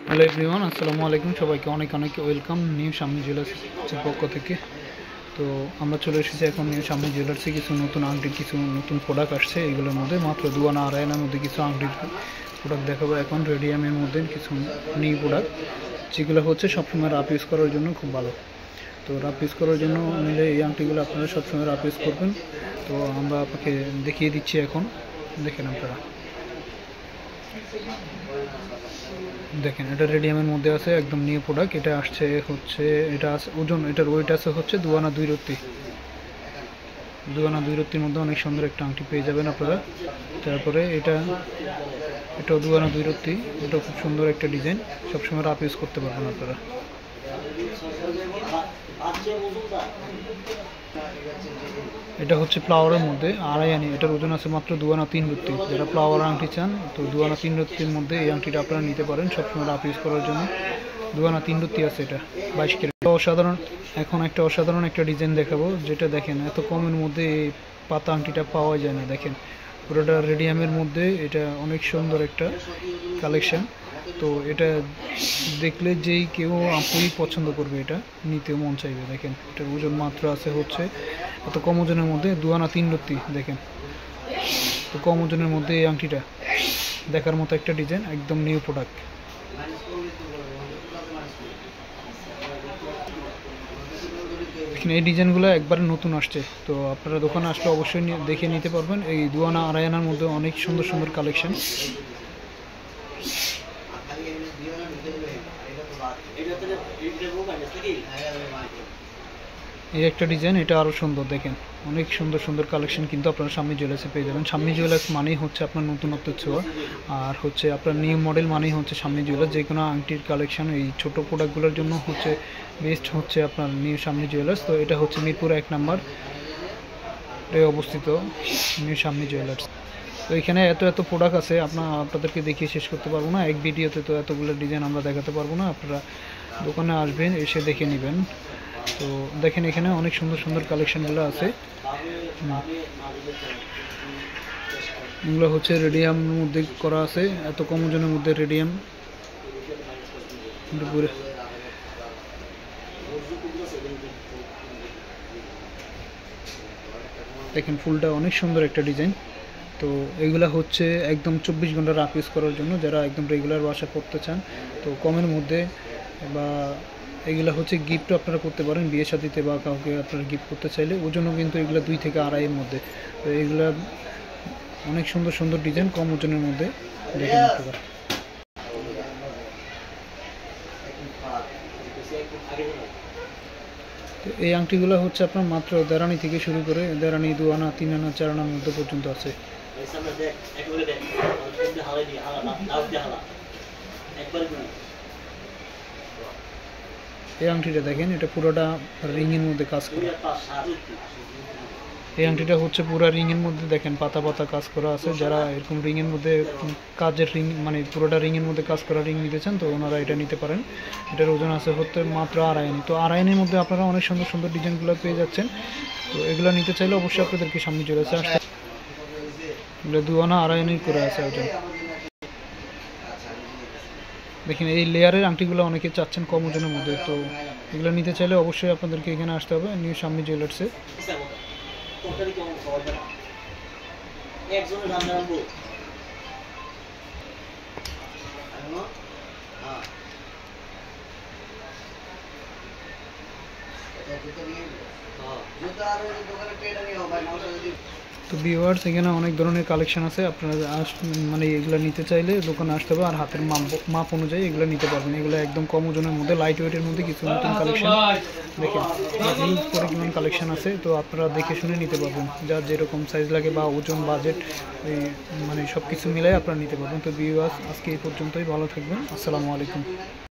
Hello everyone, আসসালামু আলাইকুম। সবাইকে অনেক অনেক ওয়েলকাম নিউ শামী জুয়েলার্সের পক্ষ থেকে। তো আমরা চলে এসেছি এখন নিউ শামী জুয়েলার্সে। কিছু নতুন আংটির কিছু নতুন প্রোডাক্ট আসছে। এগুলোর মধ্যে মাত্র 2 আনা 2.5 আনার মধ্যে কিছু আংটির প্রোডাক্ট দেখাবো এখন। রেডিয়ামের মধ্যে কিছু নিউ প্রোডাক্ট যেগুলো হচ্ছে সবসময় রাফ ইউজ করার জন্য খুব ভালো। তো রাফ ইউজ করার জন্য নিলে এই আংটিগুলো আপনারা সবসময় রাফ ইউজ করবেন। তো আমরা আপনাকে দেখিয়ে দিচ্ছি এখন, দেখেন আপনারা। দেখেন, এটা রেডিয়ামের মধ্যে আছে, একদম নিউ প্রোডাক্ট। এটা আসছে হচ্ছে, এটা আছে ওজন, এটার ওয়েট আছে হচ্ছে 2 আনা 2 রত্তি। 2 আনা 2 রত্তির মধ্যে অনেক সুন্দর একটা আংটি পেয়ে যাবেন আপনারা। তারপরে এটাও 2 আনা 2 রত্তি। এটা খুব সুন্দর একটা ডিজাইন, সবসময় রাফ ইউজ করতে পারবেন আপনারা। এটা হচ্ছে ফ্লাওয়ারের মধ্যে 2.5 আনি। এটার ওজন আছে মাত্র 2 আনা 3 রত্তি। যারা ফ্লাওয়ার আংটি চান, তো 2 আনা 3 রত্তির মধ্যে এই আংটিটা আপনারা নিতে পারেন সবসময় রাফ ইউজ করার জন্য। 2 আনা 3 রত্তি আছে এটা, 22 ক্যারেট। অসাধারণ, এখন একটা অসাধারণ একটা ডিজাইন দেখাবো, যেটা দেখেন এত কমের মধ্যে এই পাতা আংটিটা পাওয়া যায় না। দেখেন, পুরোটা রেডিয়ামের মধ্যে, এটা অনেক সুন্দর একটা কালেকশন। তো এটা দেখলে যেই কেউ আপুই পছন্দ করবে, এটা নিতে মন চাইবে। দেখেন, এটার ওজন মাত্র আছে হচ্ছে এত কম ওজনের মধ্যে 2 আনা 3 রত্তি। দেখেন, তো কম ওজনের মধ্যে এই আংটিটা দেখার মতো একটা ডিজাইন, একদম নিউ প্রোডাক্ট। এই ডিজাইনগুলো একবারে নতুন আসছে, তো আপনারা দোকানে আসলে অবশ্যই দেখে নিতে পারবেন। এই 2 আনা 2.5 আনার মধ্যে অনেক সুন্দর সুন্দর কালেকশন। এই একটা ডিজাইন, এটা আরও সুন্দর। দেখেন, অনেক সুন্দর সুন্দর কালেকশন কিন্তু আপনারা শামী জুয়েলার্সে পেয়ে যাবেন। শামী জুয়েলার্স মানেই হচ্ছে আপনার নতুনত্ব ছোঁয়া, আর হচ্ছে আপনার নিউ মডেল মানেই হচ্ছে শামী জুয়েলার্স। যে কোনো আংটির কালেকশন এই ছোটো প্রোডাক্টগুলোর জন্য হচ্ছে বেস্ট হচ্ছে আপনার নিউ শামী জুয়েলার্স। তো এটা হচ্ছে মিরপুর 1 নম্বর অবস্থিত নিউ শামী জুয়েলার্স। তো এখানে এত প্রোডাক্ট আছে, আপনাদেরকে দেখিয়ে শেষ করতে পারবো না এক ভিডিওতে। তো এতগুলো ডিজাইন আমরা দেখাতে পারবো না, আপনারা দোকানে আসবেন, এসে দেখে নেবেন। তো দেখেন, এখানে অনেক সুন্দর সুন্দর কালেকশনগুলো আছে। এগুলো হচ্ছে রেডিয়ামের মধ্যে করা আছে, এত কম ওজনের মধ্যে রেডিয়াম। দেখেন, ফুলটা অনেক সুন্দর একটা ডিজাইন। তো এগুলা হচ্ছে একদম 24 ঘন্টা রাফ ইউজ করার জন্য, যারা একদম রেগুলার বাসা করতে চান। তো কমের মধ্যে, বা এগুলা হচ্ছে গিফটও আপনারা করতে পারেন বিয়ে শাদিতে, বা কাউকে আপনারা গিফট করতে চাইলে। ওজনও কিন্তু এগুলো 2 থেকে 2.5 মধ্যে। তো এগুলা অনেক সুন্দর সুন্দর ডিজাইন, কম ওজনের মধ্যে। দেখেন আপনারা, তো এই আংটিগুলো হচ্ছে আপনার মাত্র 1.5 আনি থেকে শুরু করে 1.5 আনি, 2 আনা, 3 আনা, 4 আনার মধ্যে পর্যন্ত আছে। এই আংটিটা দেখেন, এটা পুরোটা রিংয়ের মধ্যে কাজ করে। এই আংটিটা হচ্ছে পুরো রিংয়ের মধ্যে, দেখেন পাতা পাতা কাজ করা আছে। যারা এরকম রিংয়ের মধ্যে কাজের রিং, মানে পুরোটা রিংয়ের মধ্যে কাজ করা রিং নিতে চান, তো ওনারা এটা নিতে পারেন। এটার ওজন আছে হচ্ছে মাত্র 2.5 আনি। তো 2.5 আনির মধ্যে আপনারা অনেক সুন্দর সুন্দর ডিজাইনগুলো পেয়ে যাচ্ছেন। তো এগুলো নিতে চাইলে অবশ্যই আপনাদেরকে সামনে চলে আসতে। এগুলো 2 আনা 2.5 আনির করে আছে ওজন। দেখেন, এই লেয়ারের আংটিগুলো অনেকে চাচ্ছেন কম ওজনের মধ্যে। তো এগুলো নিতে চাইলে অবশ্যই আপনাদেরকে এখানে আসতে হবে নিউ শামী জুয়েলার্সে। তো ভিউয়ার্স, এখানে অনেক ধরনের কালেকশন আছে। আপনারা মানে এগুলো নিতে চাইলে দোকানে আসতে হবে, আর হাতের মাপ অনুযায়ী এগুলো নিতে পারবেন। এগুলো একদম কম ওজনের মধ্যে, লাইট ওয়েটের মধ্যে কিছু নতুন কালেকশন। দেখেন, হিউজ পরিমাণ কালেকশন আছে। তো আপনারা দেখে শুনে নিতে পারবেন, যার যেরকম সাইজ লাগে বা ওজন, বাজেট, মানে সব কিছু মিলাই আপনারা নিতে পারবেন। তো ভিউয়ার্স, আজকে এই পর্যন্তই। ভালো থাকবেন, আসসালামু আলাইকুম।